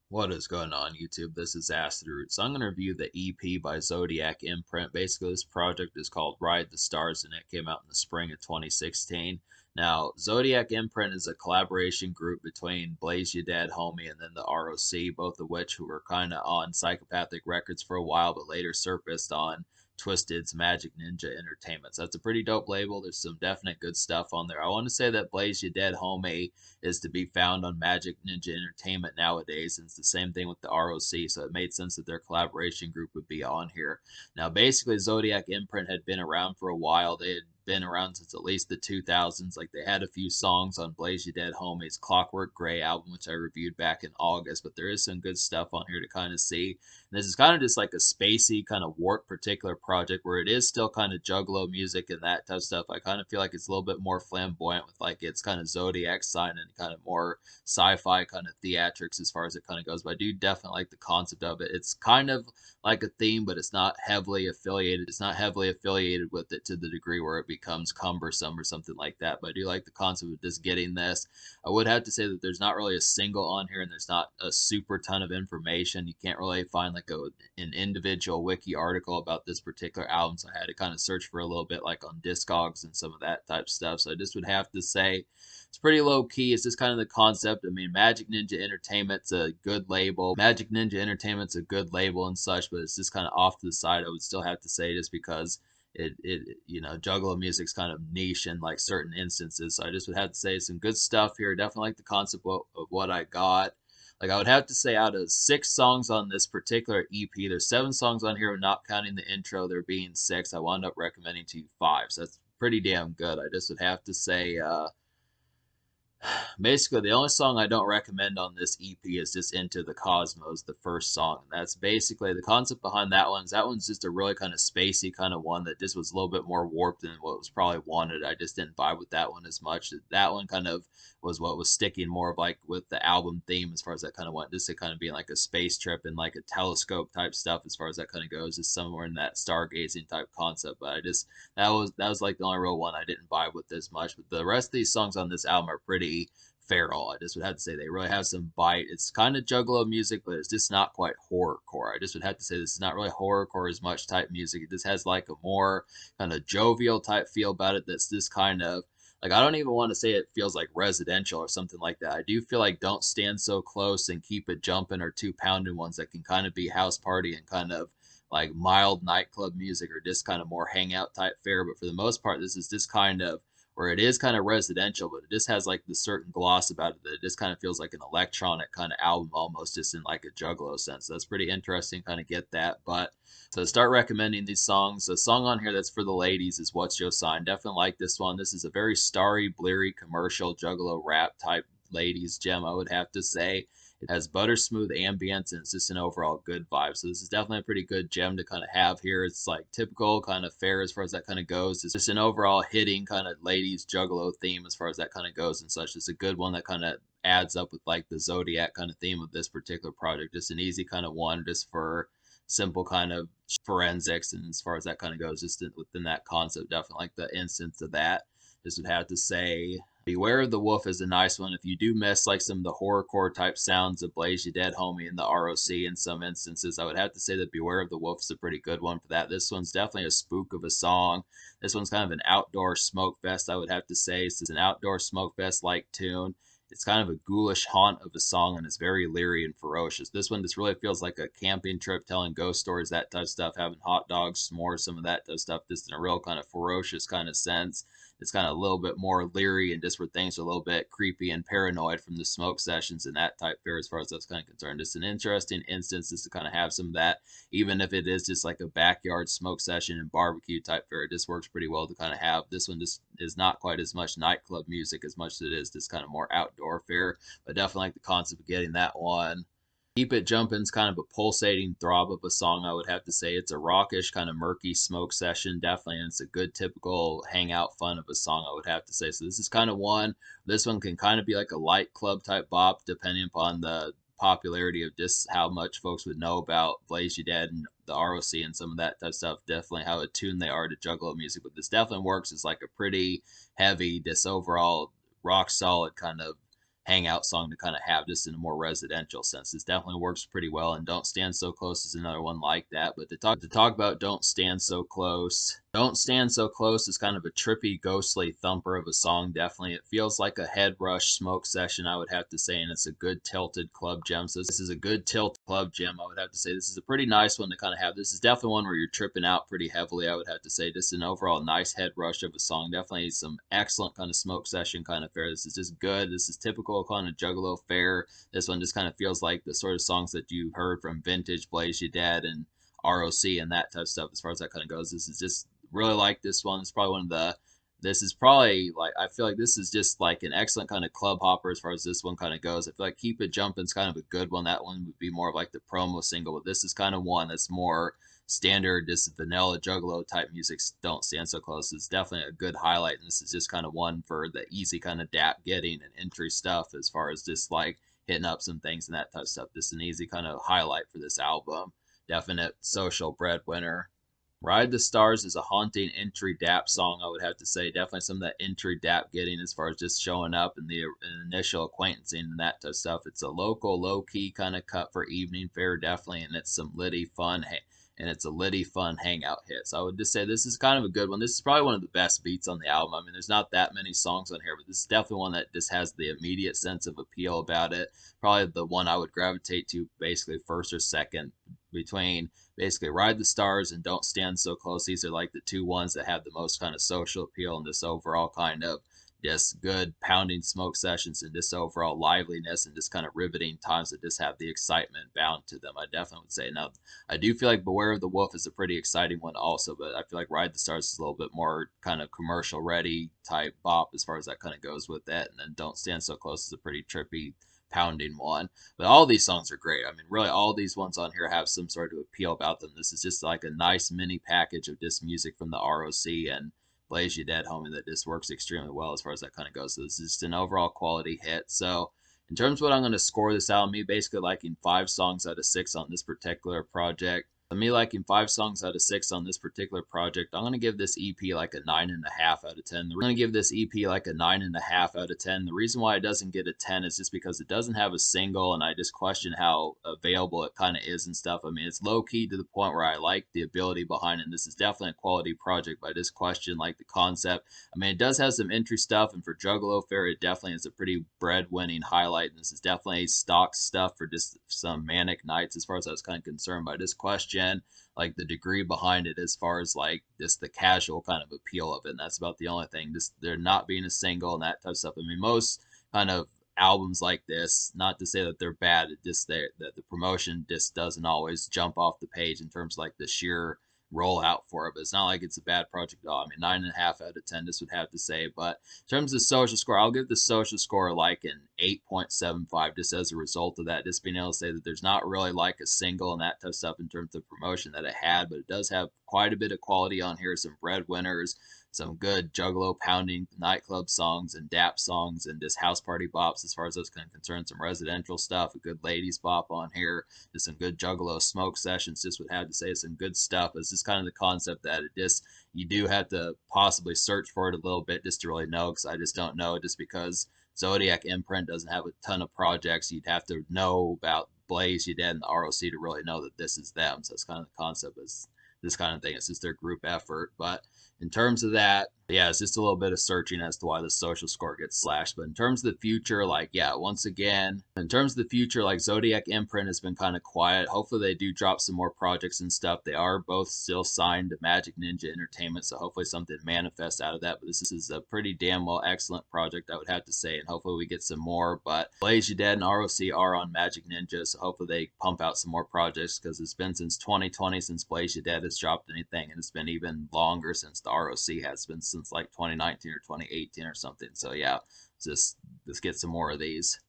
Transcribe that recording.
What is going on, YouTube? This is Acid Root. So I'm going to review the EP by Zodiac Mprint. Basically, this project is called Ride the Stars, and it came out in the spring of 2016. Now, Zodiac Mprint is a collaboration group between Blaze Ya Dead Homie and then the r.o.c, both of which who were kind of on Psychopathic Records for a while, but later surfaced on Twiztid's Magic Ninja Entertainment. So that's a pretty dope label. There's some definite good stuff on there. I want to say that Blaze Ya Dead Homie is to be found on Magic Ninja Entertainment nowadays, and it's the same thing with the r.o.c, so it made sense that their collaboration group would be on here. Now, basically, Zodiac Imprint had been around for a while. They had been around since at least the 2000s. Like, they had a few songs on Blaze Ya Dead Homie's Clockwork Gray album, which I reviewed back in August, but there is some good stuff on here to kind of see. And this is kind of just like a spacey, kind of warped particular project where it is still kind of Juggalo music and that type of stuff. I kind of feel like it's a little bit more flamboyant with like its kind of Zodiac sign and kind of more sci-fi kind of theatrics as far as it kind of goes. But I do definitely like the concept of it. It's kind of like a theme, but it's not heavily affiliated. It's not heavily affiliated with it to the degree where it becomes cumbersome or something like that. But I do like the concept of just getting this. I would have to say that there's not really a single on here, and there's not a super ton of information. You can't really find like an individual wiki article about this particular album, so I had to kind of search for a little bit like on Discogs and some of that type of stuff. So I just would have to say it's pretty low key. It's just kind of the concept. I mean, Magic Ninja Entertainment's a good label. Magic Ninja Entertainment's a good label and such, but it's just kind of off to the side. I would still have to say just because Juggalo music's kind of niche in like certain instances. So I just would have to say some good stuff here. Definitely like the concept of what I got. Like, I would have to say out of 6 songs on this particular EP, there's 7 songs on here, not counting the intro, there being 6. I wound up recommending to you 5, so that's pretty damn good. I just would have to say basically the only song I don't recommend on this EP is just Into the Cosmos, the first song. And that's basically the concept behind that one. Is that one's just a really kind of spacey kind of one that just was a little bit more warped than what was probably wanted. I just didn't vibe with that one as much. That one kind of was what was sticking more of like with the album theme as far as that kind of went, just to kind of being like a space trip and like a telescope type stuff as far as that kind of goes, just somewhere in that stargazing type concept. But I just that was like the only real one I didn't vibe with as much. But the rest of these songs on this album are pretty feral. I just would have to say they really have some bite. It's kind of Juggalo music, but it's just not quite horrorcore. I just would have to say this is not really horrorcore as much type music. It just has like a more kind of jovial type feel about it. That's just kind of like, I don't even want to say it feels like residential or something like that. I do feel like Don't Stand So Close and Keep It Jumping or Two Pounding ones that can kind of be house party and kind of like mild nightclub music or just kind of more hangout type fare. But for the most part, this is just kind of where it is kind of residential, but it just has like the certain gloss about it that it just kind of feels like an electronic kind of album almost, just in like a Juggalo sense. So that's pretty interesting, kind of get that. But so to start recommending these songs, a song on here that's for the ladies is What's Your Sign. Definitely like this one. This is a very starry, bleary, commercial Juggalo rap type ladies gem, I would have to say. It has butter smooth ambience and it's just an overall good vibe. So this is definitely a pretty good gem to kind of have here. It's like typical kind of fare as far as that kind of goes. It's just an overall hitting kind of ladies Juggalo theme as far as that kind of goes and such. It's a good one that kind of adds up with like the Zodiac kind of theme of this particular project. Just an easy kind of one just for simple kind of forensics, and as far as that kind of goes, just within that concept, definitely like the instance of that. Just would have to say Beware of the Wolf is a nice one. If you do miss like some of the horrorcore type sounds of Blaze Ya Dead Homie and the r.o.c in some instances, I would have to say that Beware of the Wolf is a pretty good one for that. This one's definitely a spook of a song. This one's kind of an outdoor smoke fest, I would have to say. It's an outdoor smoke fest like tune. It's kind of a ghoulish haunt of a song, and it's very leery and ferocious. This one just really feels like a camping trip, telling ghost stories, that type of stuff, having hot dogs, s'mores, some of that type of stuff, just in a real kind of ferocious kind of sense. It's kind of a little bit more leery and just where things are a little bit creepy and paranoid from the smoke sessions and that type fare as far as that's kind of concerned. It's an interesting instance just to kind of have some of that, even if it is just like a backyard smoke session and barbecue type fare. It just works pretty well to kind of have. This one just is not quite as much nightclub music as much as it is just kind of more outdoor fare, but definitely like the concept of getting that one. Keep It Jumpin's kind of a pulsating throb of a song, I would have to say. It's a rockish, kind of murky smoke session, definitely, and it's a good typical hangout fun of a song, I would have to say. So this is kind of one. This one can kind of be like a light club type bop, depending upon the popularity of just how much folks would know about Blaze Ya Dead and the r.o.c and some of that type of stuff. Definitely how attuned they are to Juggalo music, but this definitely works as like a pretty heavy, just overall rock solid kind of hangout song to kind of have just in a more residential sense. This definitely works pretty well, and Don't Stand So Close is another one like that. But to talk about Don't Stand So Close, Don't Stand So Close is kind of a trippy, ghostly thumper of a song. Definitely, it feels like a head rush smoke session, I would have to say, and it's a good tilted club gem. So this is a good tilt club gem, I would have to say. This is a pretty nice one to kind of have. This is definitely one where you're tripping out pretty heavily, I would have to say. Just an overall nice head rush of a song. Definitely some excellent kind of smoke session kind of fare. This is just good. This is typical kind of Juggalo fare. This one just kind of feels like the sort of songs that you heard from vintage Blaze You Dead and r.o.c. and that type of stuff as far as that kind of goes. This is just really like this one. It's probably one of the this is probably like I feel like this is just like an excellent kind of club hopper as far as this one kind of goes. I feel like Keep It Jumpin' is kind of a good one. That one would be more of like the promo single, but this is kind of one that's more standard, just vanilla Juggalo type music. Don't Stand So Close. It's definitely a good highlight, and this is just kind of one for the easy kind of dap getting and entry stuff as far as just like hitting up some things and that type of stuff. Just an easy kind of highlight for this album. Definite social breadwinner. Ride the Stars is a haunting entry dap song, I would have to say. Definitely some of that entry dap getting as far as just showing up and the initial acquaintancing and that type of stuff. It's a local, low key kind of cut for evening fare, definitely, and it's some litty fun. And it's a litty fun hangout hit. So I would just say this is kind of a good one. This is probably one of the best beats on the album. I mean, there's not that many songs on here, but this is definitely one that just has the immediate sense of appeal about it. Probably the one I would gravitate to basically first or second between basically Ride the Stars and Don't Stand So Close. These are like the two ones that have the most kind of social appeal and this overall kind of just good pounding smoke sessions and just overall liveliness and just kind of riveting times that just have the excitement bound to them. I definitely would say. Now, I do feel like Beware of the Wolf is a pretty exciting one also, but I feel like Ride the Stars is a little bit more kind of commercial ready type bop as far as that kind of goes with that. And then Don't Stand So Close is a pretty trippy pounding one. But all these songs are great. I mean, really, all these ones on here have some sort of appeal about them. This is just like a nice mini package of just music from the r.o.c. and Blaze You Dead, homie, that just works extremely well as far as that kind of goes. So this is just an overall quality hit. So in terms of what I'm going to score this album, me basically liking 5 songs out of 6 on this particular project. Me liking 5 songs out of 6 on this particular project, I'm going to give this EP like a 9.5 out of 10. We're going to give this EP like a 9.5 out of 10. The reason why it doesn't get a 10 is just because it doesn't have a single, and I just question how available it kind of is and stuff. I mean, it's low key to the point where I like the ability behind it. And this is definitely a quality project, but I just question like the concept. I mean, it does have some entry stuff, and for Juggalo fare, it definitely is a pretty bread-winning highlight. And this is definitely stock stuff for just some manic nights as far as I was kind of concerned. But I just question like the degree behind it as far as like just the casual kind of appeal of it. And that's about the only thing. Just there not being a single and that type of stuff. I mean, most kind of albums like this, not to say that they're bad, it just that the promotion just doesn't always jump off the page in terms of like the sheer rollout for it. But it's not like it's a bad project at all. I mean, 9.5 out of 10, this would have to say. But in terms of social score, I'll give the social score like an 8.75 just as a result of that. Just being able to say that there's not really like a single and that type of stuff in terms of promotion that it had, but it does have quite a bit of quality on here. Some breadwinners, some good Juggalo pounding nightclub songs and dap songs and just house party bops as far as those kind of concerned. Some residential stuff, a good ladies bop on here, just some good Juggalo smoke sessions. Just would have to say some good stuff. It's just kind of the concept that it just you do have to possibly search for it a little bit just to really know, because I just don't know. Just because Zodiac Mprint doesn't have a ton of projects, you'd have to know about Blaze You Dead and the r.o.c. to really know that this is them. So it's kind of the concept is this kind of thing. It's just their group effort. But in terms of that, yeah, it's just a little bit of searching as to why the social score gets slashed. But in terms of the future, like, yeah, once again, in terms of the future, like Zodiac Imprint has been kind of quiet. Hopefully they do drop some more projects and stuff. They are both still signed to Magic Ninja Entertainment, so hopefully something manifests out of that. But this is a pretty damn well excellent project, I would have to say, and hopefully we get some more. But Blaze You Dead and r.o.c. are on Magic Ninja, so hopefully they pump out some more projects, because it's been since 2020 since Blaze You Dead has dropped anything, and it's been even longer since the r.o.c. has been since like 2019 or 2018 or something. So yeah, just let's get some more of these.